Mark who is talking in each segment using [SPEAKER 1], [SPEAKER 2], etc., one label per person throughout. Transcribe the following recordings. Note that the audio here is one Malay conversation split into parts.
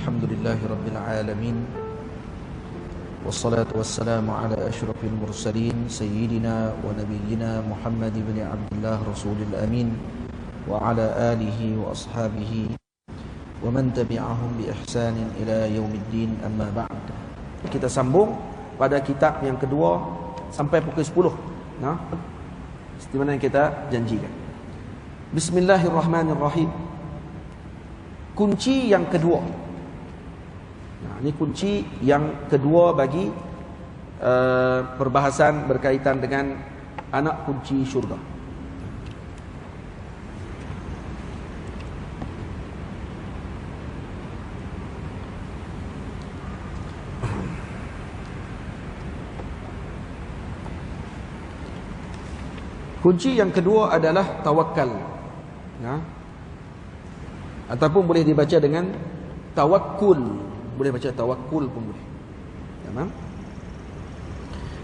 [SPEAKER 1] Alhamdulillahi Rabbil Alamin. Wassalatu wassalamu ala ashrafil mursalin Sayyidina wa nabiyyina Muhammad ibn Abdullah Rasulil Amin, wa ala alihi wa ashabihi wa man tabi'ahum bi ihsanin ila yaumiddin, amma ba'd. Kita sambung pada kitab yang kedua sampai pukul 10, nah, seperti mana yang kita janjikan. Bismillahirrahmanirrahim. Kunci yang kedua. Nah, ini kunci yang kedua bagi perbahasan berkaitan dengan anak kunci syurga. Kunci yang kedua adalah tawakal. Ya. Ataupun boleh dibaca dengan tawakkul. Boleh baca tawakkul pun boleh. Ya,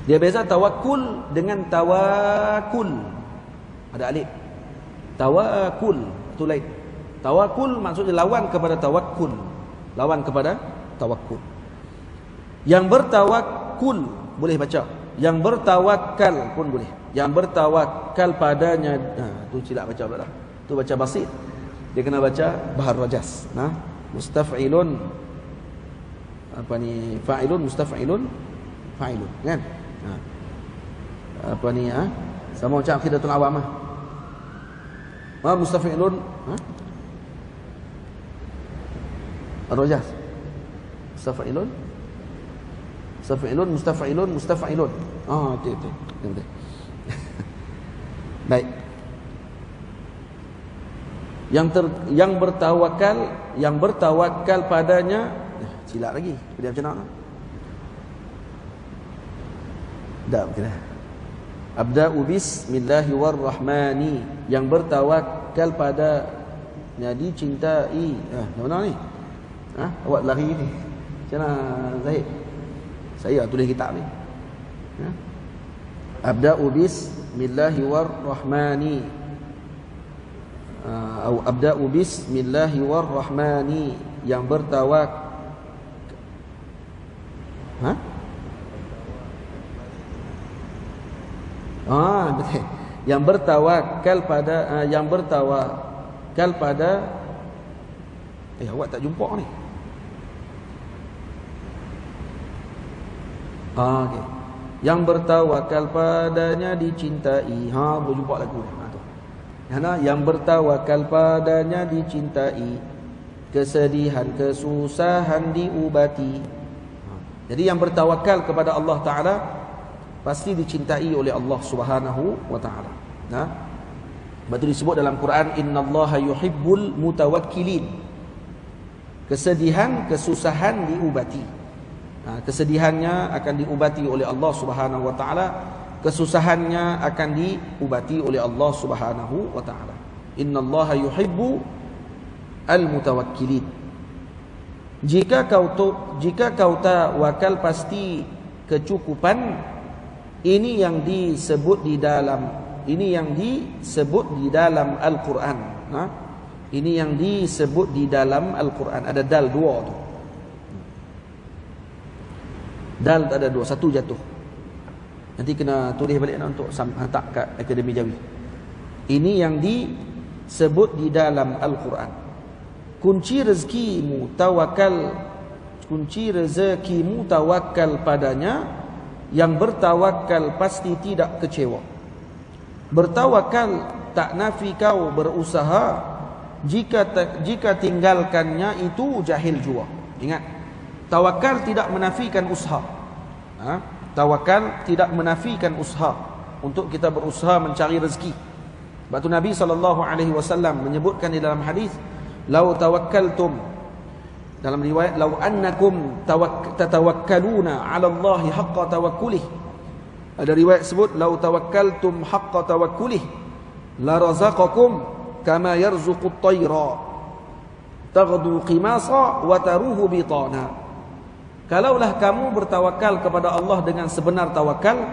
[SPEAKER 1] dia beza tawakkul dengan tawakul. Ada alif. Tawakul itu lain. Tawakul maksudnya lawan kepada tawakkul. Lawan kepada tawakkul. Yang bertawakul boleh baca. Yang bertawakal pun boleh. Yang bertawakal padanya, tu silap baca pula dah. Tu baca basit. Dia kena baca bahar rajas. Nah, mustaf'ilun apa ni, fa'ilun, mustaf'ilun, fa'ilun, kan? Apa ni, sama macam akidatul awam ah. Mustaf'ilun, rajas. Mustaf'ilun, mustaf'ilun, mustaf'ilun, mustaf'ilun. Betul. Betul. Baik. Yang bertawakal padanya, silap lagi. Dia macam mana? Dah betul. Abda'u bismillahirrahmani, yang bertawakal pada yang dicintai. Mana ni? Awak lari ni. Macam mana Zahid? Saya tulis kitab ni. Abda'u bismillahirrahmani, atau abda'u bismillahirrahmani, yang bertawakal. Betul. Yang bertawakal pada awak tak jumpa ni. Okey. Yang bertawakal padanya dicintai. Boleh jumpa lagu tu. Yang bertawakal padanya dicintai, kesedihan kesusahan diubati. Jadi yang bertawakal kepada Allah Ta'ala pasti dicintai oleh Allah Subhanahu wa Ta'ala. Betul disebut dalam Quran, innallaha yuhibbul mutawakkilin. Kesedihan kesusahan diubati. Kesedihannya akan diubati oleh Allah Subhanahu wa Ta'ala, kesusahannya akan diubati oleh Allah Subhanahu wa Ta'ala. Innallaha yuhibbu al-mutawakkilin. Jika kau tawakal pasti kecukupan. Ini yang disebut di dalam Al-Quran. Ini yang disebut di dalam Al-Quran. Ada dal dua tu. Dal tak ada dua, satu jatuh. Nanti kena tulis balik untuk hantar kat Akademi Jawi. Ini yang disebut di dalam Al-Quran. Kunci rezekimu tawakal padanya. Yang bertawakal pasti tidak kecewa. Bertawakal tak nafi kau berusaha, jika tinggalkannya itu jahil jua. Ingat, tawakal tidak menafikan usaha. Tawakal tidak menafikan usaha untuk kita berusaha mencari rezeki. Sebab tu Nabi SAW menyebutkan di dalam hadis, lau tawakkaltum, dalam riwayat, lau annakum tatawakkaluna 'ala Allahi haqqa tawakkulih. Ada riwayat sebut, lau tawakkaltum haqqa tawakkulih la razaqakum kama yarzuqut tayra taghdu qimasa wa taruhu bitana. Kalaulah kamu bertawakal kepada Allah dengan sebenar tawakal,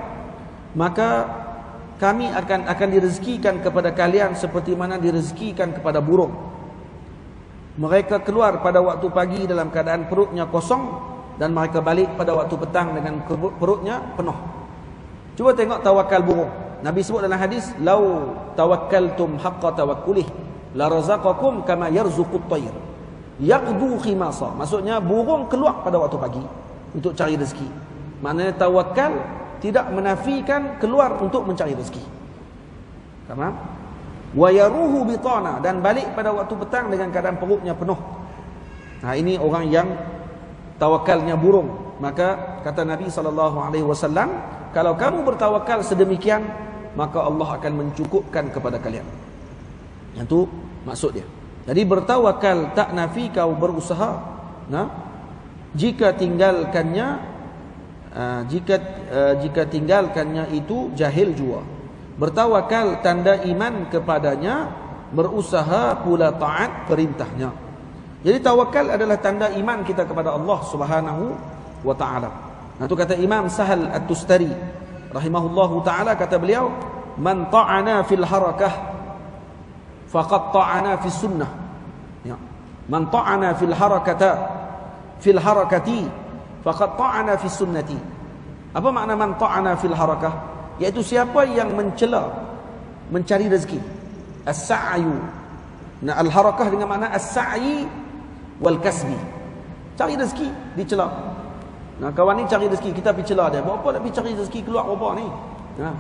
[SPEAKER 1] maka kami akan direzekikan kepada kalian seperti mana direzekikan kepada burung. Mereka keluar pada waktu pagi dalam keadaan perutnya kosong, dan mereka balik pada waktu petang dengan perutnya penuh. Cuba tengok tawakal burung. Nabi sebut dalam hadis, "Lau tawakkaltum haqqa tawakkulih la razaqakum kama yarzuqut tayr yaqdu khimasa." Maksudnya burung keluar pada waktu pagi untuk cari rezeki. Maknanya tawakal tidak menafikan keluar untuk mencari rezeki. Faham? Wa yaruhu bitana, dan balik pada waktu petang dengan keadaan perutnya penuh. Nah, ini orang yang tawakalnya burung. Maka kata Nabi SAW, kalau kamu bertawakal sedemikian, maka Allah akan mencukupkan kepada kalian. Yang itu maksud dia. Jadi bertawakal tak nafi kau berusaha. Nah, jika tinggalkannya itu jahil jua. Bertawakal tanda iman kepadanya, berusaha pula taat perintahnya. Jadi tawakal adalah tanda iman kita kepada Allah Subhanahu wa taala. Nah, itu kata Imam Sahal At-Tustari rahimahullahu taala, kata beliau, "Man ta'ana fil harakah faqad ta'ana fis sunnah." Ya. Man ta'ana fil harakati faqad ta'ana fis sunnati. Apa makna man ta'ana fil harakah? Iaitu siapa yang mencela, mencari rezeki. As-sa'yu. Nah, al-harakah dengan makna as-sa'yi wal kasbi. Cari rezeki dicela. Nah, kawan ni cari rezeki, kita pergi cela dia. Buat apa nak pergi cari rezeki keluar apa ni? Nah,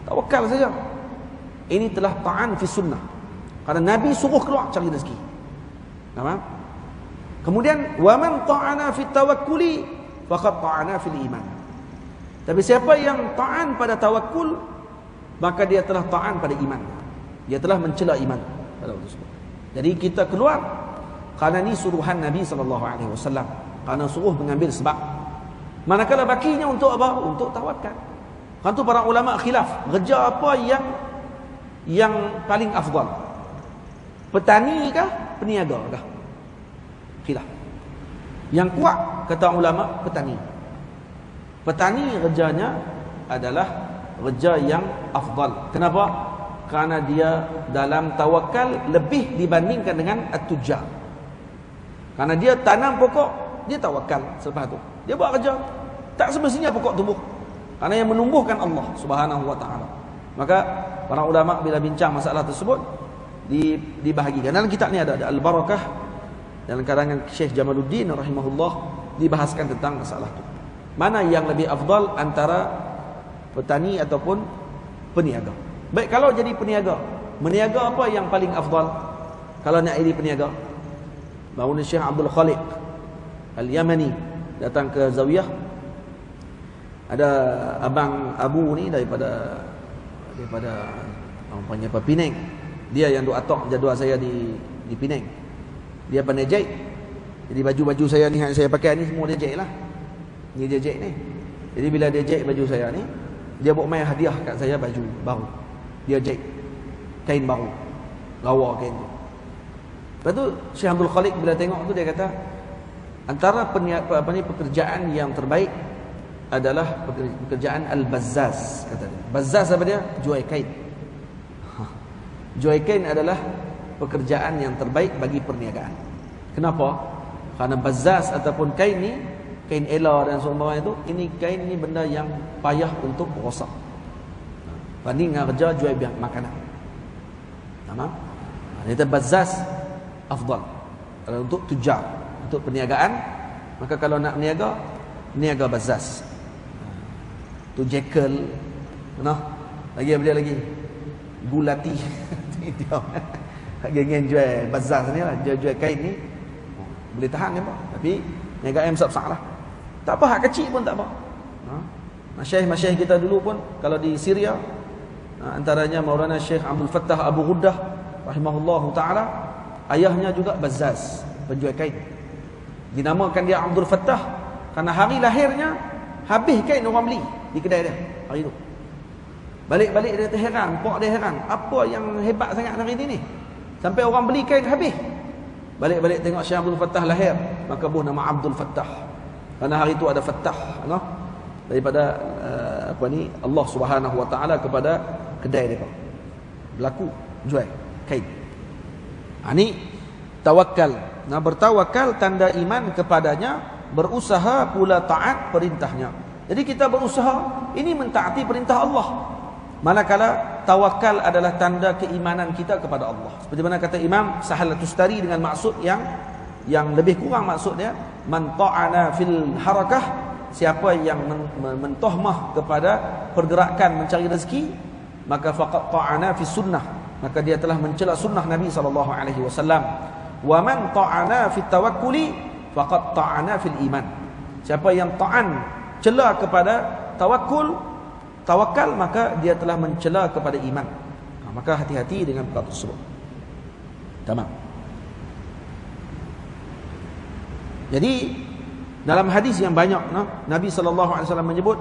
[SPEAKER 1] tawakal saja. Ini telah ta'an fi sunnah. Karena Nabi suruh keluar cari rezeki. Faham? Kemudian wa man ta'ana fi tawakkuli faqad ta'ana fil iman. Tapi siapa yang ta'an pada tawakul, maka dia telah ta'an pada iman. Dia telah mencela iman pada waktu tersebut. Jadi kita keluar kerana ni suruhan Nabi SAW, kerana suruh mengambil sebab. Manakala bakinya untuk apa? Untuk tawakal. Kan tu para ulama khilaf, kerja apa yang paling afdal? Petani kah? Peniaga kah? Khilaf. Yang kuat kata ulama, petani. Petani kerjanya adalah kerja yang afdal. Kenapa? Kerana dia dalam tawakal lebih dibandingkan dengan at-tujjar. Kerana dia tanam pokok, dia tawakal selepas tu. Dia buat kerja, tak semestinya pokok tumbuh. Kerana yang menumbuhkan Allah Subhanahu wa taala. Maka para ulama bila bincang masalah tersebut dibahagikan. Dalam kitab ni ada Al-Barakah, dalam karangan Syekh Jamaluddin rahimahullah, dibahaskan tentang masalah itu. Mana yang lebih afdal antara petani ataupun peniaga? Baik, kalau jadi peniaga, meniaga apa yang paling afdal? Kalau nak jadi peniaga, baru Syekh Abdul Khaliq Al-Yamani datang ke Zawiyah. Ada abang Abu ni daripada orang panggil apa, Penang. Dia yang duk atok jadual saya di Penang. Dia pandai jahit. Jadi baju-baju saya ni yang saya pakai ni semua dia jahit lah. Ni dia jahit ni. Jadi bila dia jahit baju saya ni, dia buat main hadiah kat saya baju baru. Dia jahit kain baru, lawa kain tu. Lepas tu Syekh Abdul Khaliq bila tengok tu, dia kata antara pekerjaan yang terbaik adalah pekerjaan al-bazzaz, kata dia. Bazzaz apa dia? Jual kain. Jual kain adalah pekerjaan yang terbaik bagi perniagaan. Kenapa? Karena bazzaz ataupun kain ni, kain ela dan seumpamanya itu, ini kain ni benda yang payah untuk rosak. Banding dengan kerja jual makanan. Tamam? Itu bazzaz afdal. Kalau untuk tujar, untuk perniagaan, maka kalau nak niaga bazzaz. Tu jekyll, lagi apa dia lagi? Gulati. Dia geng-geng jual bazzaz ni lah, jual kain ni. Boleh tahan ni apa? Tapi niaga yang besar-besar lah. Tak apa, hak kecil pun tak apa. Masyaikh kita dulu pun, kalau di Syria, antaranya Maulana Syekh Abdul Fattah Abu Ghuddah rahimahullahu ta'ala, ayahnya juga bazzaz, penjual kain. Dinamakan dia Abdul Fattah kerana hari lahirnya habis kain orang beli di kedai dia hari itu. Balik-balik dia terheran, pak dia heran, apa yang hebat sangat hari ini ni, sampai orang beli kain habis. Balik-balik tengok Syekh Abdul Fattah lahir, maka buh nama Abdul Fattah. Kerana hari itu ada Fattah, daripada Allah Subhanahu wa taala kepada kedai dia. Berlaku jual kain. Ni Tawakal. Nah, bertawakal tanda iman kepadanya, berusaha pula taat perintahnya. Jadi kita berusaha ini mentaati perintah Allah. Manakala tawakal adalah tanda keimanan kita kepada Allah. Seperti mana kata Imam Sahal Tustari dengan maksud yang lebih kurang maksud dia, man ta'ana fil harakah, siapa yang mentohmah kepada pergerakan mencari rezeki, maka faqad ta'ana fi sunnah, maka dia telah mencela sunnah Nabi sallallahu alaihi wasallam. Wa man ta'ana fi tawakkuli faqad ta'ana fil iman. Siapa yang ta'an, cela kepada tawakal, maka dia telah mencela kepada iman. Maka hati-hati dengan perkara tersebut. Tamam. Jadi dalam hadis yang banyak, Nabi sallallahu alaihi wasallam menyebut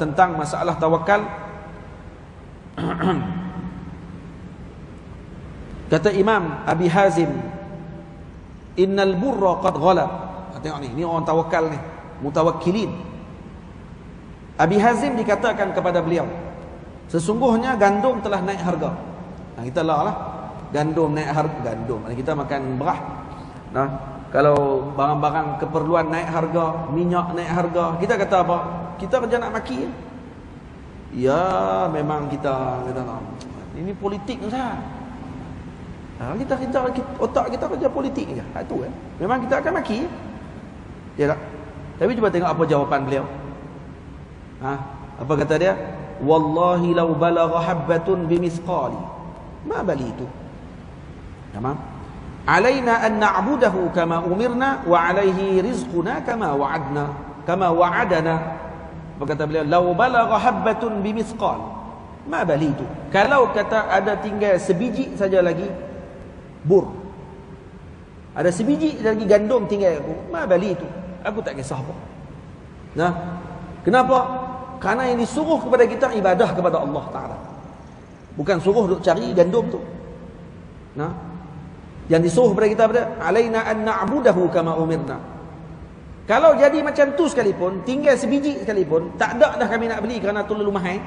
[SPEAKER 1] tentang masalah tawakal. Kata Imam Abi Hazim, innal burra qad ghalab. Tengok ni orang tawakal ni, mutawakkilin. Abi Hazim dikatakan kepada beliau, sesungguhnya gandum telah naik harga. Nah, kita lah gandum naik harga. Gandum, kita makan beras. Nah, kalau barang-barang keperluan naik harga, minyak naik harga, kita kata apa? Kita kerja nak maki. Ya, memang kita nak. Ini politik Ustaz. Kita otak kita kerja politik je. Itu kan. Memang kita akan maki. Ya tak? Tapi cuba tengok apa jawapan beliau. Apa kata dia? Wallahi law balagha habbatun bimithqali ma balitu. Tamam? Alaina an na'budahu kama umirna wa alaihi rizquna kama wa'adana. Apa kata beliau? Law balagha habbatun bimithqal ma balitu. Kalau kata ada tinggal sebiji saja lagi bur, ada sebiji lagi gandum tinggal aku, ma balitu, aku tak kisah apa. Nah, kenapa? Karena yang disuruh kepada kita ibadah kepada Allah Ta'ala, bukan suruh duk cari gandum tu. Nah, yang disuruh kepada kita pada alaina an na'budahu kama umirna. Kalau jadi macam tu sekalipun, tinggal sebiji sekalipun, tak ada dah kami nak beli kerana terlalu mahal.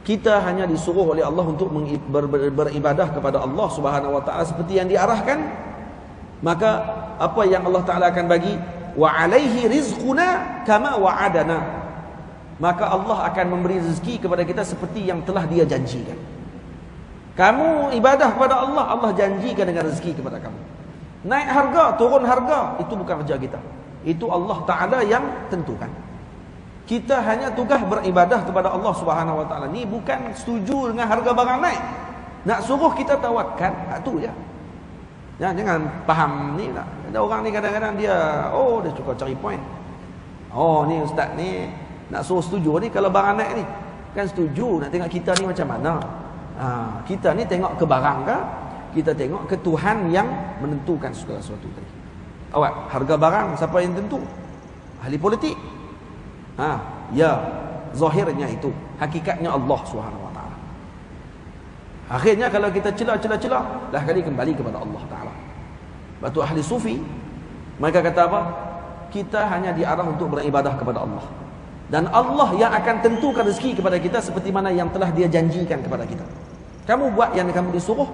[SPEAKER 1] Kita hanya disuruh oleh Allah untuk beribadah kepada Allah Subhanahu wa taala seperti yang diarahkan. Maka apa yang Allah Taala akan bagi, wa alaihi rizquna kama wa'adana, maka Allah akan memberi rezeki kepada kita seperti yang telah Dia janjikan. Kamu ibadah kepada Allah, Allah janjikan dengan rezeki kepada kamu. Naik harga, turun harga, itu bukan kerja kita. Itu Allah Ta'ala yang tentukan. Kita hanya tugas beribadah kepada Allah Subhanahu Wa Ta'ala. Ni bukan setuju dengan harga barang naik. Nak suruh kita tawakal, itu je. Jangan faham ni tak. Ada orang ni kadang-kadang dia suka cari point. Ni ustaz ni nak suruh setuju ni kalau barang naik ni. Kan setuju, nak tengok kita ni macam mana. Kita ni tengok ke barang ke, kita tengok ke Tuhan yang menentukan segala sesuatu tadi. Awak, harga barang siapa yang tentu? Ahli politik. Ya, zahirnya itu, hakikatnya Allah Subhanahu wa taala. Akhirnya kalau kita celah dah kali kembali kepada Allah Taala. Batu ahli sufi mereka kata apa? Kita hanya diarah untuk beribadah kepada Allah. Dan Allah yang akan tentukan rezeki kepada kita seperti mana yang telah Dia janjikan kepada kita. Kamu buat yang kamu disuruh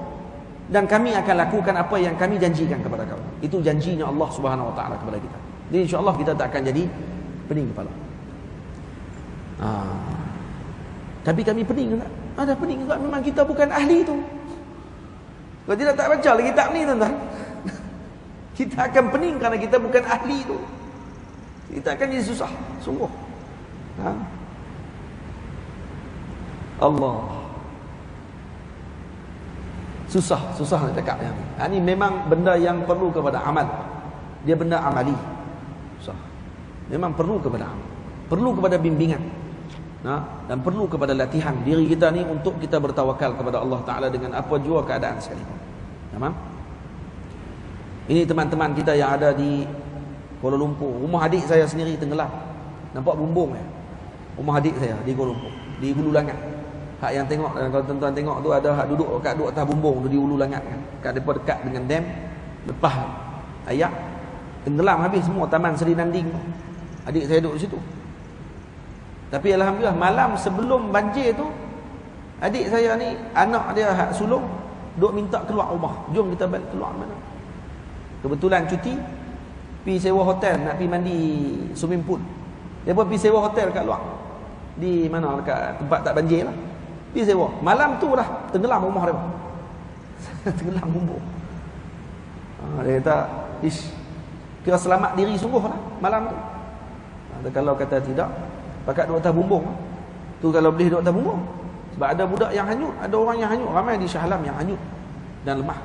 [SPEAKER 1] dan kami akan lakukan apa yang kami janjikan kepada kamu. Itu janjinya Allah Subhanahu wa taala kepada kita. Jadi insya-Allah kita tak akan jadi pening kepala. Tapi kami pening tak? Ada pening tak? Memang kita bukan ahli tu. Kalau tidak tak baca lagi kitab ni tuan-tuan. Kita akan pening kerana kita bukan ahli tu. Kita akan jadi susah, sungguh. Allah. Susah nak cakap yang ni. Ini memang benda yang perlu kepada amal. Dia benda amali. Susah. Memang perlu kepada amal. Perlu kepada bimbingan. Dan perlu kepada latihan diri kita ni untuk kita bertawakal kepada Allah Ta'ala dengan apa jua keadaan sekalipun. Tamam? Ini teman-teman kita yang ada di Kuala Lumpur. Rumah adik saya sendiri tenggelam. Nampak bumbung ya? Rumah adik saya di Kuala Lumpur, di Hulu Langat. Hak yang tengok, kalau tuan-tuan tengok tu ada hak duduk atas bumbung tu di Hulu Langat kan. Kat depan dekat dengan dam. Lepas ayak tenggelam habis semua Taman Seri Nanding tu. Adik saya duduk di situ. Tapi alhamdulillah malam sebelum banjir tu, adik saya ni, anak dia hak sulung, duk minta keluar rumah. Jom kita balik keluar mana. Kebetulan cuti, pergi sewa hotel nak pergi mandi swimming pool. Dia pun pergi sewa hotel kat luar. Di mana dekat tempat tak banjir lah. Pergi sewa. Malam tu dah tenggelam rumah dia. Tenggelam bumbung. Dia kata, ish, kira selamat diri sungguh lah malam tu. Kalau kata tidak, pakat duduk atas bumbung. Tu kalau boleh duduk atas bumbung. Sebab ada budak yang hanyut, ada orang yang hanyut, ramai di Shah Alam yang hanyut dan lemah.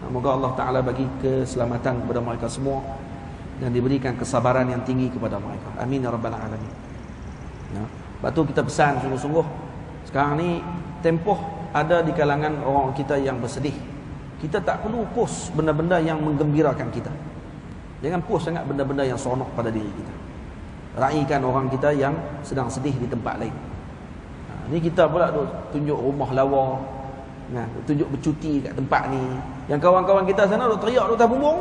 [SPEAKER 1] Moga Allah Ta'ala bagi keselamatan kepada mereka semua dan diberikan kesabaran yang tinggi kepada mereka. Amin ya rabbal alamin. Sebab tu kita pesan sungguh-sungguh, sekarang ni tempoh ada di kalangan orang kita yang bersedih. Kita tak perlu post benda-benda yang menggembirakan kita. Jangan post sangat benda-benda yang seronok pada diri kita. Raikan orang kita yang sedang sedih di tempat lain. Ni kita pula tunjuk rumah lawa, tunjuk bercuti kat tempat ni. Yang kawan-kawan kita sana duk teriak duk atas bumbung.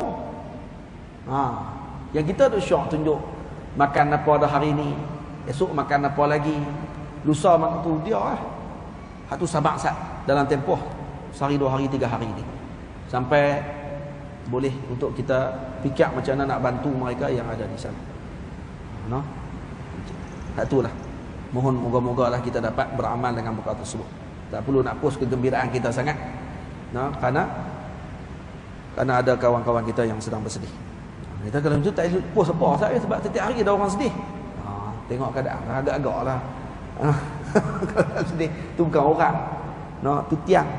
[SPEAKER 1] Yang kita duk syok tunjuk makan apa dah hari ni, esok makan apa lagi, lusa makan tu dia lah. Hak tu sabak-sat dalam tempoh sehari, 2 hari, 3 hari ni. Sampai boleh untuk kita fikir macam mana nak bantu mereka yang ada di sana. Hak tu lah. Mohon moga-moga lah kita dapat beramal dengan perkara tersebut. Tak perlu nak post kegembiraan kita sangat. Kerana ada kawan-kawan kita yang sedang bersedih. Kita kalau macam tu tak post apa saya, sebab setiap hari ada orang sedih. Tengok keadaan agak-agak lah. Kalau sedih tu bukan orang. Tu tiang.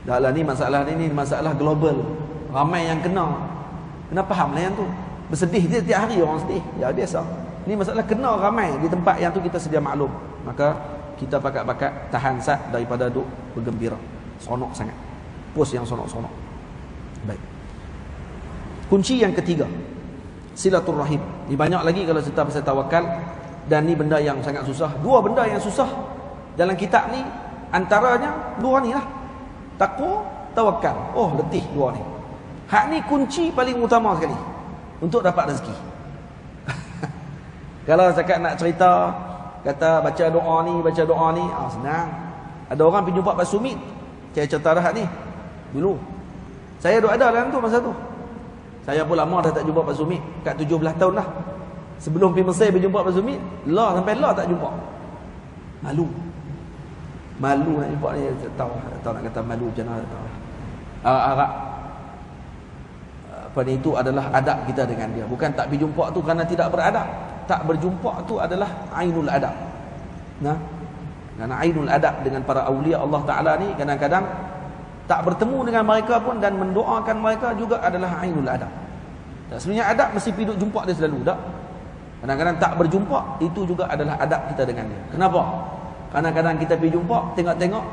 [SPEAKER 1] Dalam ni masalah ni masalah global. Ramai yang kena faham lah yang tu. Bersedih dia setiap hari orang sedih. Ya biasa. Ini masalah kena ramai di tempat yang tu kita sedia maklum. Maka kita pakat-pakat tahan sat daripada duk bergembira. Seronok sangat. Post yang seronok-seronok. Baik. Kunci yang ketiga, silaturrahim. Ini banyak lagi kalau cerita pasal tawakal, dan ni benda yang sangat susah. 2 benda yang susah dalam kitab ni, antaranya 2 ni lah. Taqwa, tawakal. Oh, letih 2 ni. Hak ni kunci paling utama sekali untuk dapat rezeki. Kalau cakap nak cerita, kata baca doa ni, senang. Ada orang pergi jumpa Pak Sumit, saya cerita dah ni dulu. Saya ada dalam tu masa tu. Saya pun lama dah tak jumpa Pak Sumit, kat 17 tahun dah. Sebelum pergi Mesir pergi jumpa Pak Sumit, sampai tak jumpa. Malu nak jumpa ni, tahu nak kata malu macam mana, tahu. Harap apa ni, itu adalah adab kita dengan dia. Bukan tak pergi jumpa tu kerana tidak beradab. Tak berjumpa tu adalah ainul adab. Kerana ainul adab dengan para awliya Allah Ta'ala ni, kadang-kadang tak bertemu dengan mereka pun dan mendoakan mereka juga adalah ainul adab. Sebenarnya adab mesti pergi jumpa dia selalu, tak? Kadang-kadang tak berjumpa, itu juga adalah adab kita dengan dia. Kenapa? Kadang-kadang kita pergi jumpa, tengok-tengok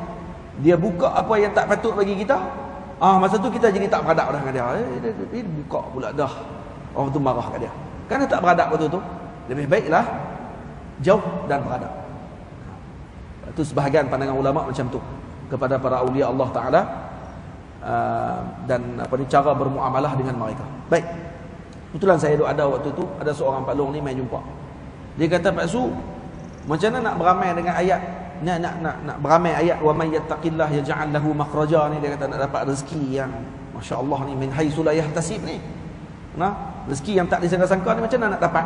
[SPEAKER 1] dia buka apa yang tak patut bagi kita. Masa tu kita jadi tak beradab dah dengan dia. Dia buka pula dah. Orang tu marah kat dia. Kerana tak beradab waktu tu. Lebih baiklah jauh dan beradab. Itu sebahagian pandangan ulama macam tu kepada para awliya Allah Ta'ala, dan cara bermuamalah dengan mereka. Baik. Kebetulan saya ada waktu tu, ada seorang Pak Long ni main jumpa. Dia kata, Pak Su, macam mana nak beramai dengan ayat, nak beramai ayat wa may yattaqillah yaj'al lahu makhraja ni. Dia kata nak dapat rezeki yang masya-Allah ni, min haitsu la yahtasib ni. Rezeki yang tak disangka-sangka ni, macam mana nak dapat?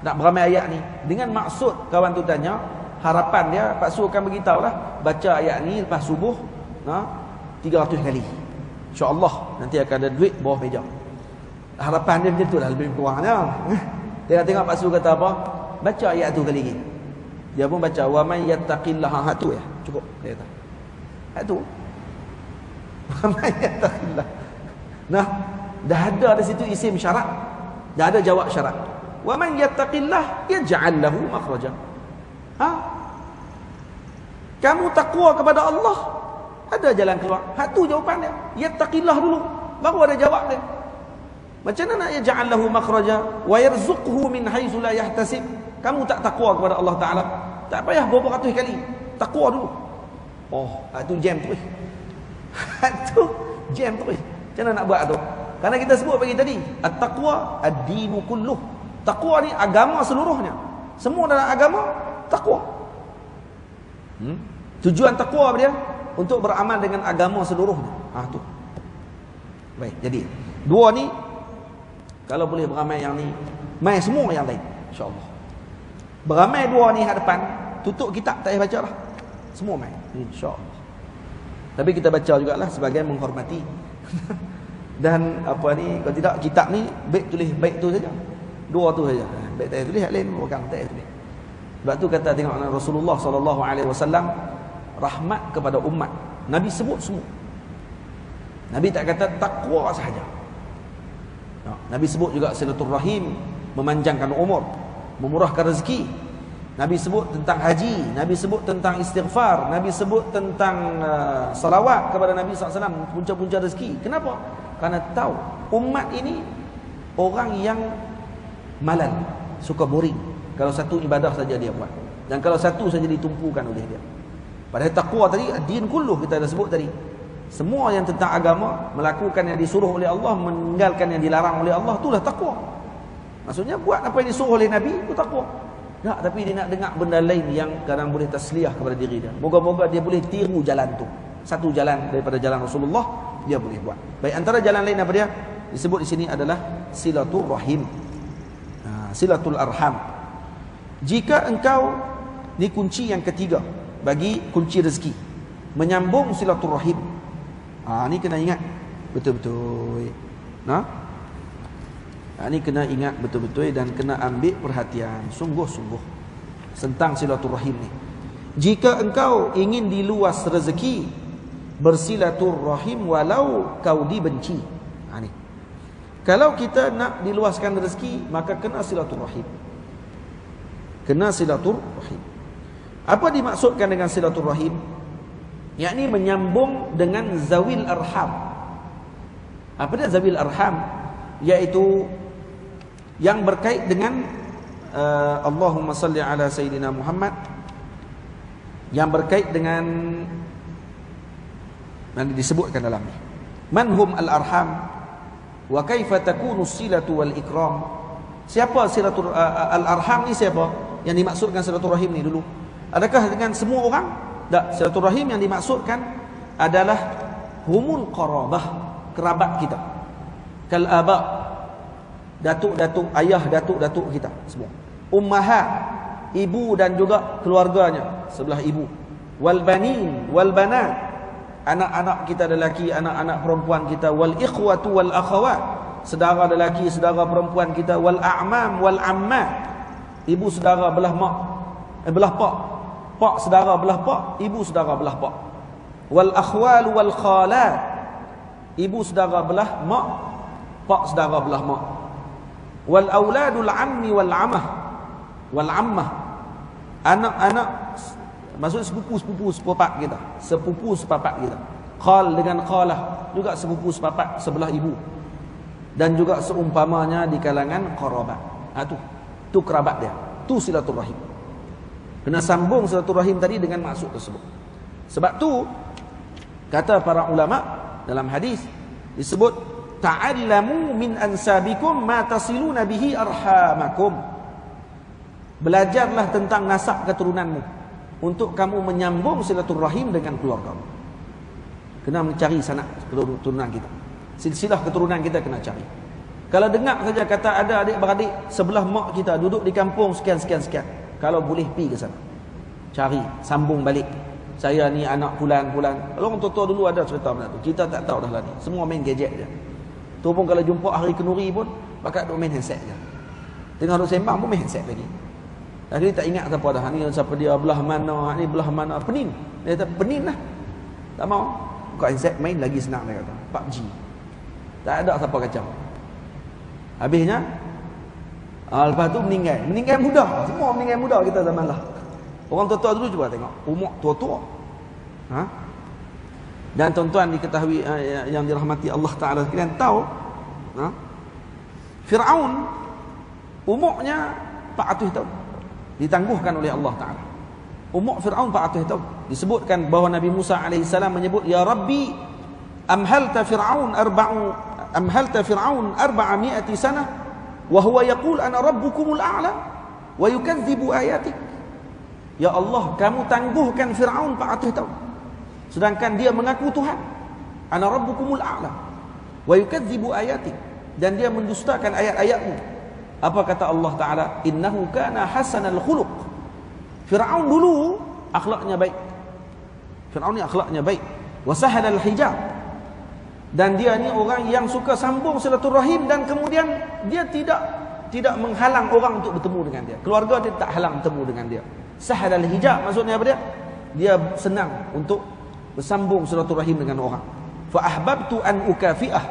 [SPEAKER 1] Nak beramai ayat ni. Dengan maksud kawan tu tanya, harapan dia Pak Su akan beritahu lah, baca ayat ni lepas subuh 300 kali, insya-Allah nanti akan ada duit bawah meja. Harapan dia macam tu lah, lebih kurangnya. Tengok Pak Su kata apa, baca ayat tu kali lagi. Dia pun baca wa may yattaqillaha, hak tu ya, cukup dia kata. Hak tu wa may yattaqillah. Dah ada di situ isim syarat, dah ada jawab syarat. Wa man yattaqillah yaj'al lahu makhraja. Kamu takwa kepada Allah, ada jalan keluar. Hak tu jawapan dia. Yattaqillah dulu, baru ada jawab dia. Macam mana nak yaj'al lahu makhraja wa yarzuqhu min haitsu la yahtasib? Kamu tak takwa kepada Allah Ta'ala, tak payah berapa ratus kali, takwa dulu. Hak tu jam terus. Hak tu jam terus. Macam mana nak buat tu? Karena kita sebut pagi tadi, at-taqwa ad-dinu kulluh. Takwa ni agama seluruhnya. Semua dalam agama takwa. Tujuan takwa apa dia? untuk beramal dengan agama seluruhnya. Tu. Baik, jadi dua ni kalau boleh beramai yang ni, mai semua yang lain insya-Allah. Beramai dua ni hadapan, tutup kitab tak payah baca lah. Semua mai insya-Allah. Tapi kita baca jugalah sebagai menghormati. Dan apa ni, kalau tidak kitab ni baik tulis baik tu saja. Dua tu saja. Baik tak tulis, hak lain bukan tak tulis. Sebab tu kata tengok Rasulullah sallallahu alaihi wasallam rahmat kepada umat. Nabi sebut semua. Nabi tak kata takwa sahaja. Nabi sebut juga silaturahim, memanjangkan umur, memurahkan rezeki. Nabi sebut tentang haji, Nabi sebut tentang istighfar, Nabi sebut tentang salawat kepada Nabi SAW, punca-punca rezeki. Kenapa? Karena tahu umat ini orang yang malal, suka boring. Kalau satu ibadah saja dia buat, dan kalau satu saja ditumpukan oleh dia. Padahal takwa tadi, din kulluh kita dah sebut tadi. Semua yang tentang agama, melakukan yang disuruh oleh Allah, meninggalkan yang dilarang oleh Allah, itulah takwa. Maksudnya buat apa yang disuruh oleh Nabi, itu takwa. Tak, tapi dia nak dengar benda lain yang kadang boleh tasliah kepada diri dia. Moga-moga dia boleh tiru jalan tu. Satu jalan daripada jalan Rasulullah, dia boleh buat. Baik, antara jalan lain apa dia? Disebut di sini adalah silaturahim. Silatul arham. Jika engkau, ni kunci yang ketiga bagi kunci rezeki, menyambung silaturahim. Ni kena ingat betul-betul. Ini kena ingat betul-betul dan kena ambil perhatian sungguh-sungguh tentang silaturahim ni. Jika engkau ingin diluas rezeki, bersilaturahim walau kau dibenci. Ni. Kalau kita nak diluaskan rezeki, maka kena silaturahim. Kena silaturahim. Apa dimaksudkan dengan silaturahim? Yakni menyambung dengan zawil arham. Apa dia zawil arham? Yaitu yang berkait dengan Allahumma salli ala Sayyidina Muhammad, yang berkait dengan yang disebutkan dalam ni. Man hum al-arham wa kaifa takunu silatu wal ikram. Siapa silatul al-arham ni, siapa yang dimaksudkan silaturahim ni dulu? Adakah dengan semua orang? Tak, silaturahim yang dimaksudkan adalah humul qarabah, kerabat kita. Kal aba, datuk-datuk, ayah datuk-datuk kita semua. Ummahat, ibu dan juga keluarganya sebelah ibu. Wal banin wal banat, anak-anak kita lelaki, anak-anak perempuan kita. Wal ikhwatu wal akhawat, saudara lelaki, saudara perempuan kita. Wal a'mam wal ammat, ibu saudara belah mak, belah pak, pak saudara belah pak, ibu saudara belah pak. Wal akhwal wal khalat, ibu saudara belah mak, pak saudara belah mak. Wal auladul ammi wal amah, wal ammah, anak-anak, maksud sepupu-sepupu sepapak kita, sepupu sepapak kita. Khal dengan khalah, juga sepupu sepapak sebelah ibu. Dan juga seumpamanya di kalangan qarabat. Tu kerabat dia. Tu silaturahim. Kena sambung silaturahim tadi dengan maksud tersebut. Sebab tu kata para ulama dalam hadis disebut ta'allamu min ansabikum ma tasiluna bihi arhamakum. Belajarlah tentang nasab keturunanmu untuk kamu menyambung silaturahim dengan keluarga. Kena mencari sanak keturunan kita. Silsilah keturunan kita kena cari. Kalau dengar saja kata ada adik-beradik sebelah mak kita duduk di kampung sekian. Kalau boleh pergi ke sana, cari, sambung balik. Saya ni anak pulan-pulan. Kalau orang tua dulu ada cerita benda tu. Kita tak tahu dah lah ni. Semua main gadget je. Tu pun kalau jumpa hari kenuri pun pakat duk main handset je. Tengah duk sembang pun main handset lagi. Jadi tak ingat siapa dah. Ni siapa dia, belah mana, ni belah mana. Penin. Dia kata penin lah. Tak mau. Buka handset main lagi senang dia kata. PUBG. Tak ada siapa kacau. Habisnya lepas tu meninggal. Meninggal muda. Semua meninggal muda kita zaman lah. Orang tua-tua dulu cuba tengok. Umur tua-tua. Dan tuan-tuan diketahui yang dirahmati Allah Ta'ala sekalian tahu, Fir'aun umurnya 400 tahun. Ditangguhkan oleh Allah Ta'ala. Umur Fir'aun 400 tahun. Disebutkan bahawa Nabi Musa AS menyebut, Ya Rabbi, amhalta Fir'aun 400 sanah, wa huwa yaqul ana rabbukumul a'la, wa yukadzibu ayatik. Ya Allah, kamu tangguhkan Fir'aun 400 tahun. sedangkan dia mengaku Tuhan. Ana rabbukumul a'la wa yukadzibu ayati, dan dia mendustakan ayat-ayatmu. Apa kata Allah Taala? Innahu kana hasanal khuluq. Firaun dulu akhlaknya baik. Firaun ni akhlaknya baik. Wa sahalal hijab, dan dia ni orang yang suka sambung silaturahim, dan kemudian dia tidak menghalang orang untuk bertemu dengan dia. Keluarga dia tak halang bertemu dengan dia. Sahalal hijab maksudnya apa dia? Dia senang untuk bersambung silaturahim dengan orang. Fa ahbabtu an ukafi'ah,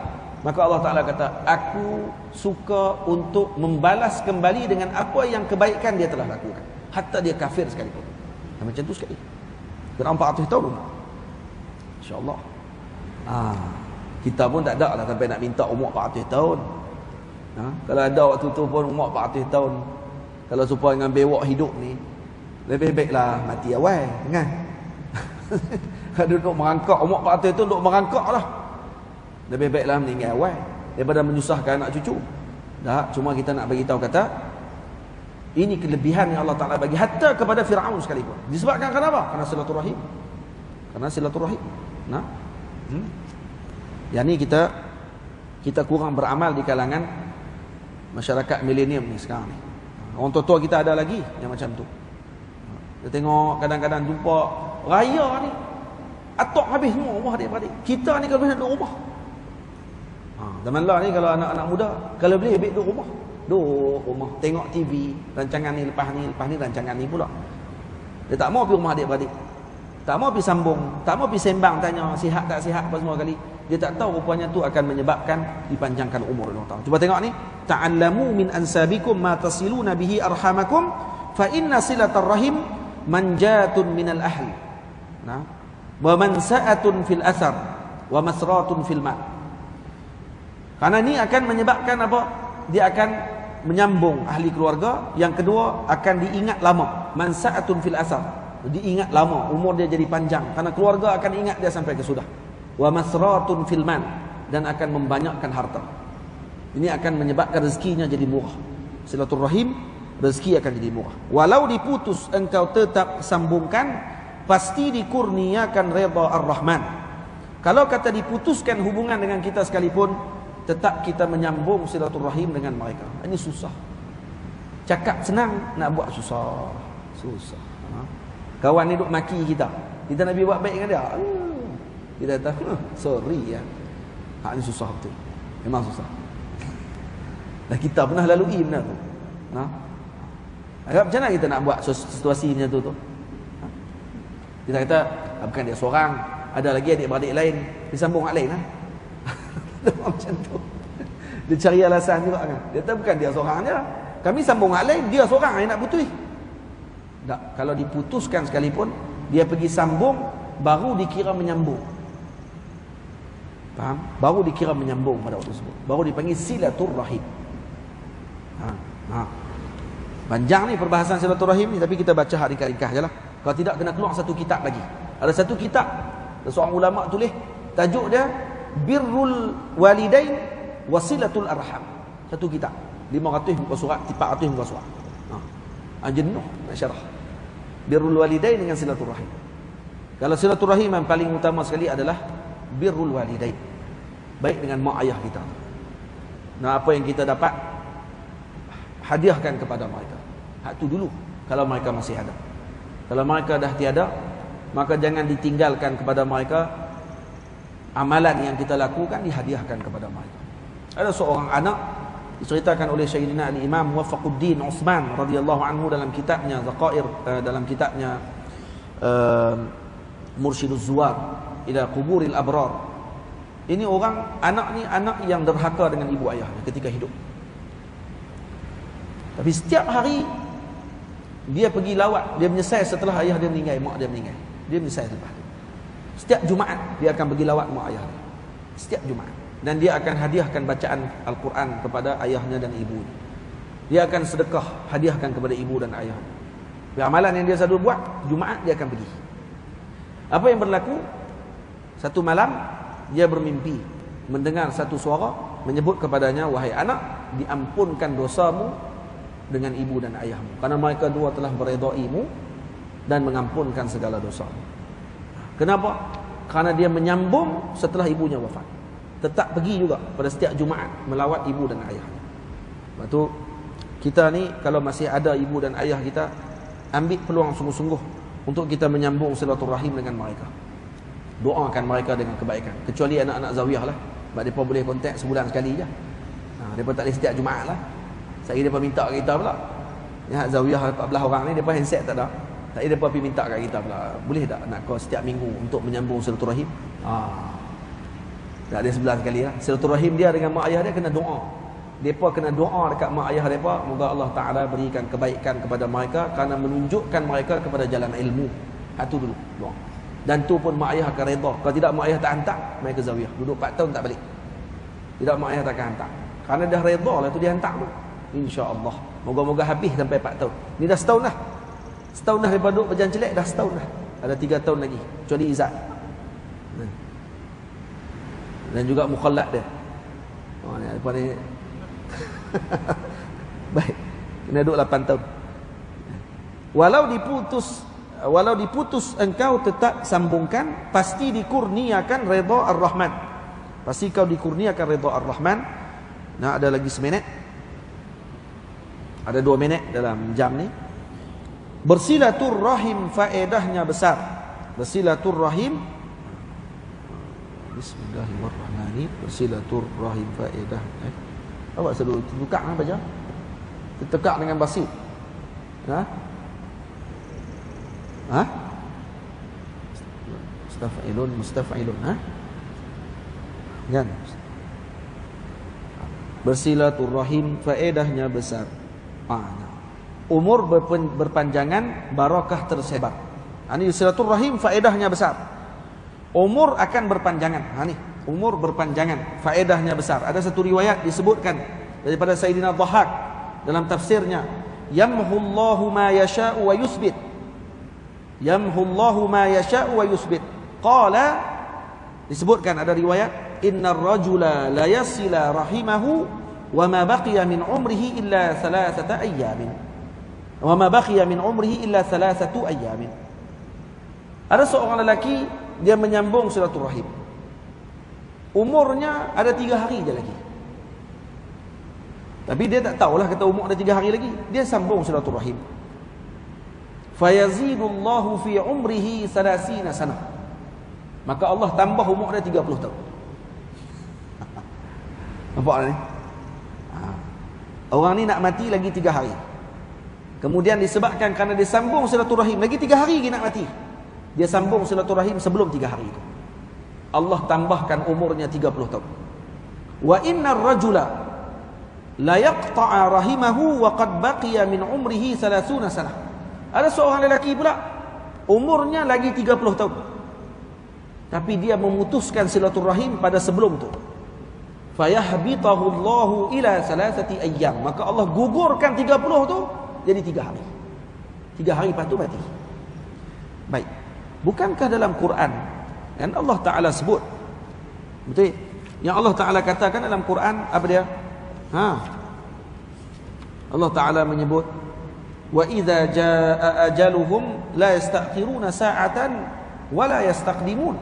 [SPEAKER 1] maka Allah Taala kata, aku suka untuk membalas kembali dengan apa yang kebaikan dia telah lakukan, hatta dia kafir sekalipun. Macam tu sekali. Dalam 400 tahun. Insya-Allah. Kita pun tak ada lah sampai nak minta umur 400 tahun. Kalau ada waktu tu pun umur 400 tahun, kalau supaya dengan bewak hidup ni, lebih baiklah mati awal, kan? Kalau duduk merangkak umur 400 tahun, duduk merangkak lah. Lebih baiklah meninggal awal daripada menyusahkan anak cucu. Dah, cuma kita nak bagi tahu kata ini kelebihan yang Allah Taala bagi hatta kepada Firaun sekalipun. Disebabkan kenapa? Kerana silaturahim. Karena silaturahim. Nah. Yang ni kita kurang beramal di kalangan masyarakat milenium ni sekarang ni. Orang tua-tua kita ada lagi yang macam tu. Kita tengok kadang-kadang jumpa raya ni atok habis semua rumah adik-beradik. Kita ni kalau nak duduk rumah. Zaman lah ni kalau anak-anak muda, kalau boleh ambil duduk rumah. Duduk rumah, tengok TV, rancangan ni lepas ni rancangan ni pula. Dia tak mau pergi rumah adik-beradik. Tak mau pergi sambung, tak mau pergi sembang tanya sihat tak sihat apa semua kali. Dia tak tahu rupanya tu akan menyebabkan dipanjangkan umur Allah Taala. Cuba tengok ni, ta'allamu min ansabikum ma tasiluna bihi arhamakum fa inna silatar rahim manjatun minal ahl. Nah, wa mansa'atun fil athar wa masratun fil mal. Karena ni akan menyebabkan apa? Dia akan menyambung ahli keluarga. Yang kedua, akan diingat lama. Mansa'atun fil athar, diingat lama, umur dia jadi panjang, karena keluarga akan ingat dia sampai ke sudah. Wa masratun fil mal, dan akan membanyakkan harta. Ini akan menyebabkan rezekinya jadi murah. Silaturahim, rezeki akan jadi murah. Walau diputus engkau tetap sambungkan, pasti dikurniakan redha Ar-Rahman. Kalau kata diputuskan hubungan dengan kita sekalipun, tetap kita menyambung silaturahim dengan mereka. Ini susah. Cakap senang, nak buat susah. Susah. Kawan ni duk maki kita, kita nak buat baik dengan dia, kita kata sorry ya. Hak ni susah betul. Memang susah. Dan kita pernah lalui benda tu. Macam mana kita nak buat situasi macam tu? Kita kata bukan dia seorang, ada lagi adik-beradik lain, disambung hak lain lah. Macam tu. Dia cari alasan juga kan. Dia kata bukan dia seorang je, kami sambung hak lain, dia seorang yang nak putus. Tak, kalau diputuskan sekalipun, dia pergi sambung, baru dikira menyambung. Faham? Baru dikira menyambung pada waktu tersebut. Baru dipanggil silaturahim. Panjang ni perbahasan silaturahim ni, tapi kita baca ringkas-ringkas je lah. Kalau tidak, kena keluar satu kitab lagi. Ada satu kitab, seorang ulama tulis, tajuk dia Birrul Walidain Wasilatul Arham. Satu kitab, 500 muka surat, 400 muka surat. Jenuh nak syarah. Birrul Walidain dengan silaturahim. Kalau silaturahim yang paling utama sekali adalah birrul walidain, baik dengan mak ayah kita. Nah, apa yang kita dapat, hadiahkan kepada mereka. Hak tu dulu kalau mereka masih ada. Kalau mereka dah tiada, maka jangan ditinggalkan kepada mereka. Amalan yang kita lakukan dihadiahkan kepada mereka. Ada seorang anak diceritakan oleh Sayyidina Al-Imam Muwaffaquddin Utsman radhiyallahu anhu dalam kitabnya Zaqair, dalam kitabnya Mursyiduz Zuwar ila Quburil Abrar. Ini orang, anak ni anak yang derhaka dengan ibu ayahnya ketika hidup. Tapi setiap hari dia pergi lawat, dia menyesal setelah ayah dia meninggal, mak dia meninggal. Dia menyesal lepas tu. Setiap Jumaat dia akan pergi lawat mak ayah dia. Setiap Jumaat. Dan dia akan hadiahkan bacaan Al-Quran kepada ayahnya dan ibunya. Dia akan sedekah, hadiahkan kepada ibu dan ayahnya. Amalan yang dia selalu buat, Jumaat dia akan pergi. Apa yang berlaku? Satu malam dia bermimpi, mendengar satu suara menyebut kepadanya, wahai anak, diampunkan dosamu dengan ibu dan ayahmu, karena mereka dua telah meredaimu dan mengampunkan segala dosamu. Kenapa? Kerana dia menyambung setelah ibunya wafat. Tetap pergi juga pada setiap Jumaat melawat ibu dan ayah. Lepas tu kita ni kalau masih ada ibu dan ayah kita, ambil peluang sungguh-sungguh untuk kita menyambung silaturahim dengan mereka. Doakan mereka dengan kebaikan. Kecuali anak-anak zawiyah lah, sebab mereka boleh kontak sebulan sekali je. Mereka tak boleh setiap Jumaat lah. Saya mereka minta kat kita pula. Ya, zawiyah 14 orang ni, mereka handset tak ada. Tapi mereka pergi minta kat kita pula, boleh tak nak kau setiap minggu untuk menyambung silaturahim? Tak ada sebulan sekali lah. Silaturahim dia dengan mak ayah dia kena doa. Mereka kena doa dekat mak ayah mereka, moga Allah Ta'ala berikan kebaikan kepada mereka kerana menunjukkan mereka kepada jalan ilmu. Itu dulu doa. Dan tu pun mak ayah akan redha. Kalau tidak mak ayah tak hantar, mereka zawiyah. Duduk 4 tahun tak balik. Tidak mak ayah tak akan hantar. Kerana dah redha lah tu dia hantar tu. InsyaAllah. Moga-moga habis sampai 4 tahun. Ni dah setahun dah. Setahun dah daripada duduk berjalan celek, dah setahun dah. Ada 3 tahun lagi. Kecuali Izzat. Dan juga mukhallat dia. Ni apa ni? Baik. Kena duduk 8 tahun. Walau diputus engkau tetap sambungkan, pasti dikurniakan redha Ar-Rahman. Pasti kau dikurniakan redha Ar-Rahman. Nah, ada lagi seminit. Ada 2 minit dalam jam ni. Bersilaturrahim faedahnya besar. Bersilaturrahim, bismillahirrahmanirrahim. Bersilaturrahim faedah. Awak selalu tukar apa baca? Tekak dengan basit. Mustafa'ilun. Kan? Bersilaturrahim faedahnya besar. Umur berpanjangan, barakah tersebar. Ini silaturrahim faedahnya besar. Umur akan berpanjangan. Ni umur berpanjangan, faedahnya besar. Ada satu riwayat disebutkan daripada Sayyidina Dhahak dalam tafsirnya, yamhullahu ma yasha'u wa yusbit. Yamhullahu ma yasha'u wa yusbit. Qala, disebutkan ada riwayat, innar rajula la yasila rahimahu wa ma baqiya min umrihi illa 3 ayyamin. Wa ma baqiya min umrihi illa 3 ayyamin. Ada seorang lelaki, dia menyambung silaturahim. Umurnya ada 3 hari je lagi. Tapi dia tak tahulah kata umur ada 3 hari lagi. Dia sambung silaturahim. Fayazidullahu fi umrihi 30 sanah. Maka Allah tambah umur dia 30 tahun. Nampak ni? Orang ni nak mati lagi 3 hari. Kemudian disebabkan kerana dia sambung silaturahim, lagi 3 hari lagi nak mati. Dia sambung silaturahim sebelum 3 hari itu. Allah tambahkan umurnya 30 tahun. Wa innar rajula la yaqta'a rahimahu wa qad baqiya min umrihi 30 sanah. Ada seorang lelaki pula, umurnya lagi 30 tahun. Tapi dia memutuskan silaturahim pada sebelum tu. Fayahbitahu Allahu ila 3 ayyam. Maka Allah gugurkan 30 tu jadi 3 hari. 3 hari lepas tu mati. Baik. Bukankah dalam Quran kan Allah Ta'ala sebut, betul? Yang Allah Ta'ala katakan dalam Quran apa dia? Allah Ta'ala menyebut, wa idza jaa ajaluhum la yastakhiruna sa'atan wa la yastaqdimun.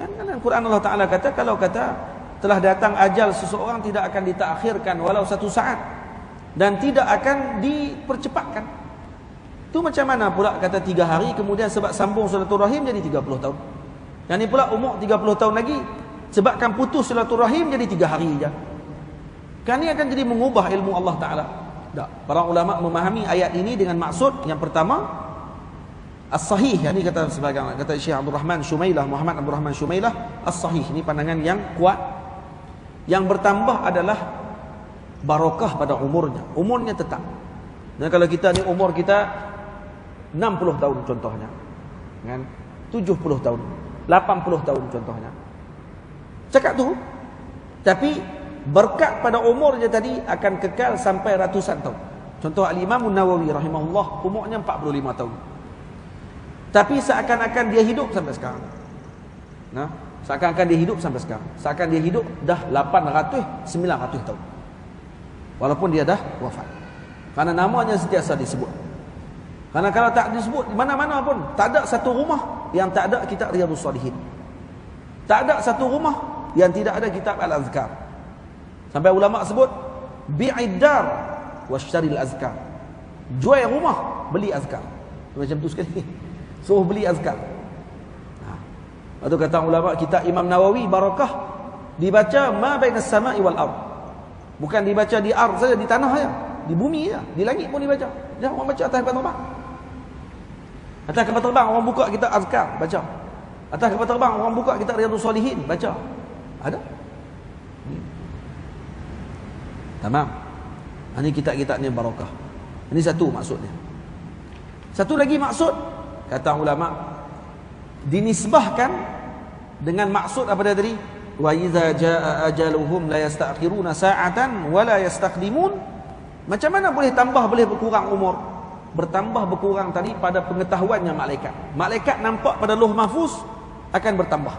[SPEAKER 1] Dan dalam Quran Allah Ta'ala kata, kalau kata telah datang ajal seseorang, tidak akan ditakhirkan walau 1 saat, dan tidak akan dipercepatkan. Itu macam mana pula kata 3 hari, kemudian sebab sambung silaturahim jadi 30 tahun. Yang ni pula umur 30 tahun lagi, sebabkan putus silaturahim jadi 3 hari je. Kan ni akan jadi mengubah ilmu Allah Ta'ala. Tak. Para ulama memahami ayat ini dengan maksud yang pertama, as-sahih. Yang ni kata sebagai kata Syekh Abdul Rahman Shumailah, Muhammad Abdul Rahman Shumailah, as-sahih. Ini pandangan yang kuat. Yang bertambah adalah barakah pada umurnya. Umurnya tetap. Dan kalau kita ni umur kita 60 tahun contohnya, kan? 70 tahun, 80 tahun contohnya. Cakap tu. Tapi berkat pada umurnya tadi akan kekal sampai ratusan tahun. Contoh Al-Imam Nawawi rahimahullah, umurnya 45 tahun. Tapi seakan-akan dia hidup sampai sekarang. Nah, seakan-akan dia hidup sampai sekarang. Seakan dia hidup dah 800, 900 tahun. Walaupun dia dah wafat. Karena namanya sentiasa disebut. Karena kalau tak disebut di mana-mana pun, tak ada satu rumah yang tak ada kitab Riyadhus Shalihin. Tak ada satu rumah yang tidak ada kitab al-azkar. Sampai ulama sebut bi'id dar washtari al-azkar. Jual rumah, beli azkar. Macam tu sekali. Suruh beli azkar. Lepas tu kata ulama, kitab Imam Nawawi barakah dibaca ma bainas sama'i wal ard. Bukan dibaca di ard saja, di tanah saja, di bumi saja, di langit pun dibaca. Jangan orang baca atas kapal terbang. Atas kapal terbang orang buka kitab azkar, baca. Atas kapal terbang orang buka kitab Riyadhus Shalihin, baca. Ada? Tamam. Ini kitab-kitab ni barakah. Ini satu maksudnya. Satu lagi maksud, kata ulama, dinisbahkan dengan maksud apa dia tadi? Wa idza jaa ajaluhum la yasta'khiruna sa'atan wa la yastaqdimun. Macam mana boleh tambah, boleh berkurang umur? Bertambah berkurang tadi pada pengetahuannya malaikat. Malaikat nampak pada Lauh Mahfuz akan bertambah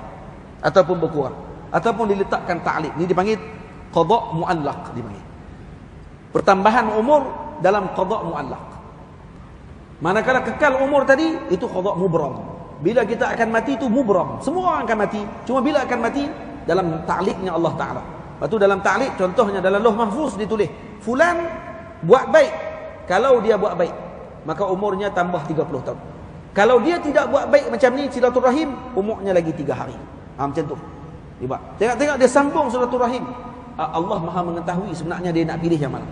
[SPEAKER 1] ataupun berkurang, ataupun diletakkan ta'liq. Ini dipanggil qada' mu'allaq dipanggil. Pertambahan umur dalam qada' mu'allaq. Manakala kekal umur tadi itu qada' mubram. Bila kita akan mati itu mubram. Semua orang akan mati. Cuma bila akan mati dalam ta'liqnya Allah Ta'ala. Lepas tu dalam ta'liq contohnya dalam Lauh Mahfuz ditulis fulan buat baik. Kalau dia buat baik maka umurnya tambah 30 tahun. Kalau dia tidak buat baik macam ni silaturahim, umurnya lagi 3 hari. Macam tu. Tengok dia sambung silaturahim. Allah Maha mengetahui sebenarnya dia nak pilih yang mana.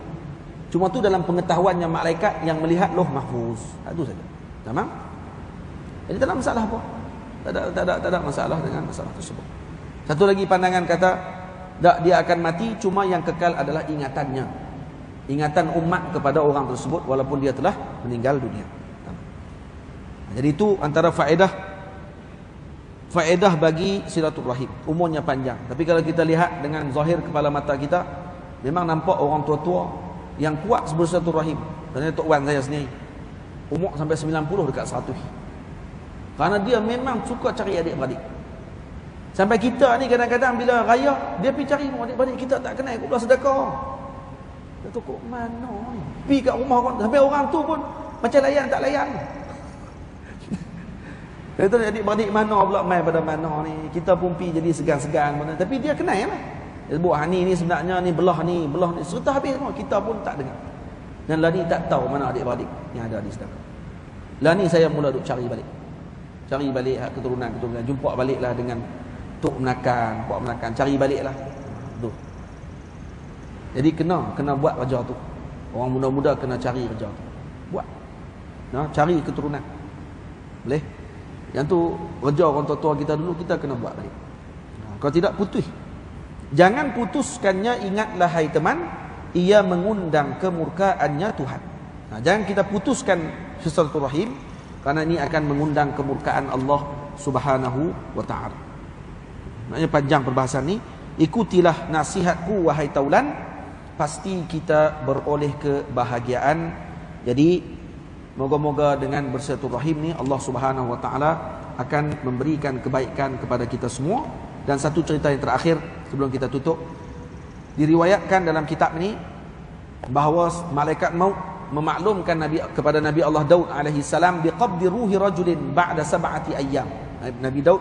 [SPEAKER 1] Cuma tu dalam pengetahuannya malaikat yang melihat Lauh Mahfuz. Itu saja. Tamam? Jadi tak ada masalah apa. Tak ada masalah dengan masalah tersebut. Satu lagi pandangan kata dia akan mati, cuma yang kekal adalah ingatannya. Ingatan umat kepada orang tersebut walaupun dia telah meninggal dunia. Jadi itu antara faedah bagi silaturahim. Umurnya panjang. Tapi kalau kita lihat dengan zahir kepala mata kita, memang nampak orang tua-tua yang kuat bersilaturahim. Contohnya Tok Wan saya sendiri, umur sampai 90 dekat 100. Kerana dia memang suka cari adik-beradik. Sampai kita ni kadang-kadang bila raya, dia pergi cari adik-beradik kita tak kenal, ikut belah sedekah. Dia tu kok mana ni? Pergi kat rumah orang, sampai orang tu pun macam layan tak layan. Dia tu adik-beradik mana pula mai pada mana ni. Kita pun pergi jadi segan-segan mana. Tapi dia kenal lah. Dia sebut ni sebenarnya ni belah ni. Serta habis semua. Kita pun tak dengar. Dan lah ni tak tahu mana adik-beradik yang ada di sedekah. Lah ni saya mula duk cari balik. Cari balik keturunan-keturunan. Jumpa baliklah dengan Tok Menakan, Pak Menakan. Cari baliklah. Tu. Jadi kena buat kerja tu. Orang muda-muda kena cari kerja tu. Buat. Cari keturunan. Boleh? Yang tu kerja orang tua-tua kita dulu, kita kena buat balik. Kalau tidak putus. Jangan putuskannya, ingatlah hai teman, ia mengundang kemurkaannya Tuhan. Jangan kita putuskan silaturahim, kerana ini akan mengundang kemurkaan Allah Subhanahu wa ta'ala. Maknanya panjang perbahasan ni. Ikutilah nasihatku wahai taulan, pasti kita beroleh kebahagiaan. Jadi moga-moga dengan bersilaturahim ni Allah Subhanahu wa ta'ala akan memberikan kebaikan kepada kita semua. Dan satu cerita yang terakhir sebelum kita tutup, diriwayatkan dalam kitab ini bahawa malaikat maut memaklumkan kepada Nabi Allah Daud alaihi salam biqabdi ruhi rajulin ba'da 7 ayyam. Nabi Daud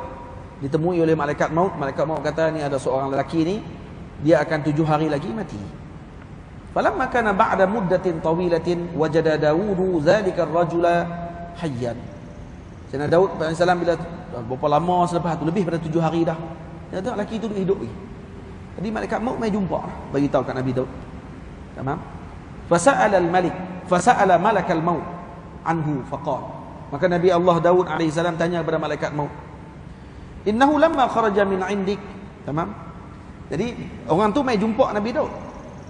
[SPEAKER 1] ditemui oleh malaikat maut. Malaikat maut kata, ni ada seorang lelaki ni, dia akan 7 hari lagi mati. Falamma kana ba'da muddatin tawilatin wajada Daudu dzalika ar-rajula hayyan. Sayyidina Daud alaihi salam bila berapa lama selepas tu, lebih pada 7 hari dah, dia tengok lelaki tu hidup lagi. Jadi malaikat maut mai jumpa, bagi tahu kat Nabi Daud. Tamam? Fasa'ala al-malik, fasa'ala malakal maut anhu faqala. Maka Nabi Allah Daud alaihi salam tanya kepada malaikat maut, innahu lamma kharaja min 'indik. Tamam? Jadi orang tu mai jumpa Nabi Daud.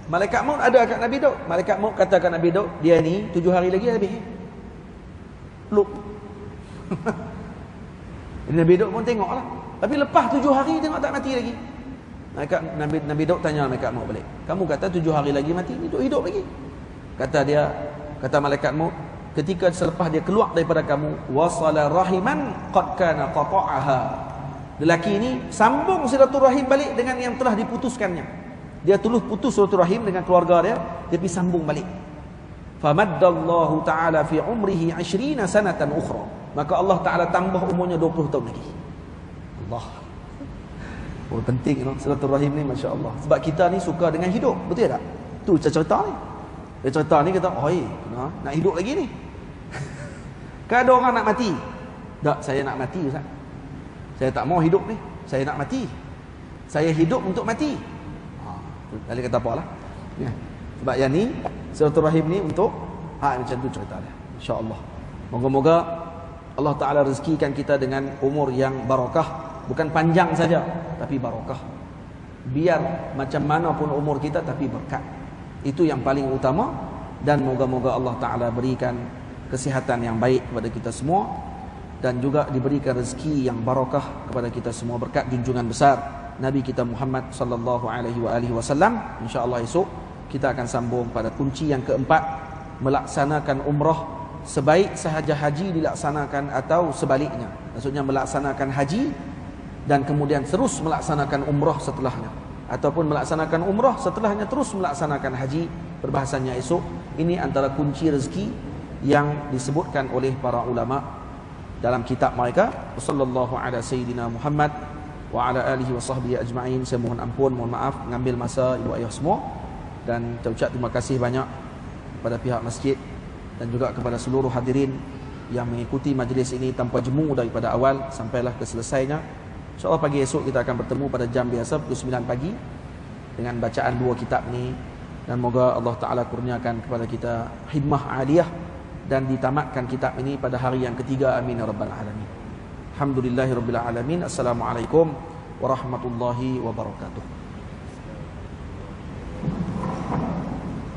[SPEAKER 1] Malaikat maut ada kat Nabi Daud. Malaikat maut kata kat Nabi Daud, dia ni 7 hari lagi habis. Luk. Jadi Nabi Daud pun tengoklah. Tapi lepas 7 hari tengok tak mati lagi. Nabi Daud tanya malaikat maut balik, kamu kata 7 hari lagi mati, hidup lagi. Kata malaikat maut, ketika selepas dia keluar daripada kamu, wasala rahiman qad kana qata'aha. Lelaki ini sambung silaturahim balik dengan yang telah diputuskannya. Dia terus putus silaturahim dengan keluarga dia, dia pergi sambung balik. Famaddallahu ta'ala fi umrihi 20 sanatan ukhra. Maka Allah Ta'ala tambah umurnya 20 tahun lagi. Allah. Oh, penting silaturahim ni, masya-Allah. Sebab kita ni suka dengan hidup, betul tak? Tu cerita ni. Dia cerita ni kata, "Oi, nak hidup lagi ni." Kan ada orang nak mati. Tak, saya nak mati Ustaz. Saya tak mau hidup ni. Saya nak mati. Saya hidup untuk mati. Kali kata apalah. Ya. Sebab yang ni silaturahim ni untuk macam tu cerita dia. Insya-Allah. Moga-moga Allah Taala rezekikan kita dengan umur yang barakah. Bukan panjang saja, tapi barakah. Biar macam mana pun umur kita, tapi berkat. Itu yang paling utama. Dan moga-moga Allah Ta'ala berikan kesihatan yang baik kepada kita semua. Dan juga diberikan rezeki yang barakah kepada kita semua. Berkat junjungan besar Nabi kita Muhammad sallallahu alaihi wasallam. InsyaAllah esok kita akan sambung pada kunci yang keempat. Melaksanakan umrah sebaik sahaja haji dilaksanakan atau sebaliknya. Maksudnya melaksanakan haji dan kemudian terus melaksanakan umrah setelahnya, ataupun melaksanakan umrah setelahnya terus melaksanakan haji. Perbahasannya esok. Ini antara kunci rezeki yang disebutkan oleh para ulama dalam kitab mereka. Sallallahu ala sayyidina Muhammad wa ala alihi wa sahbihi ajma'in. Saya mohon ampun, mohon maaf mengambil masa ibu ayah semua, dan saya ucap terima kasih banyak kepada pihak masjid dan juga kepada seluruh hadirin yang mengikuti majlis ini tanpa jemu daripada awal sampailah ke selesainya. InsyaAllah pagi esok kita akan bertemu pada jam biasa pukul 9 pagi dengan bacaan dua kitab ni. Dan moga Allah Ta'ala kurniakan kepada kita himmah aliyah dan ditamatkan kitab ini pada hari yang ketiga. Amin ya rabbal alamin. Alhamdulillahirabbil alamin. Assalamualaikum warahmatullahi wabarakatuh.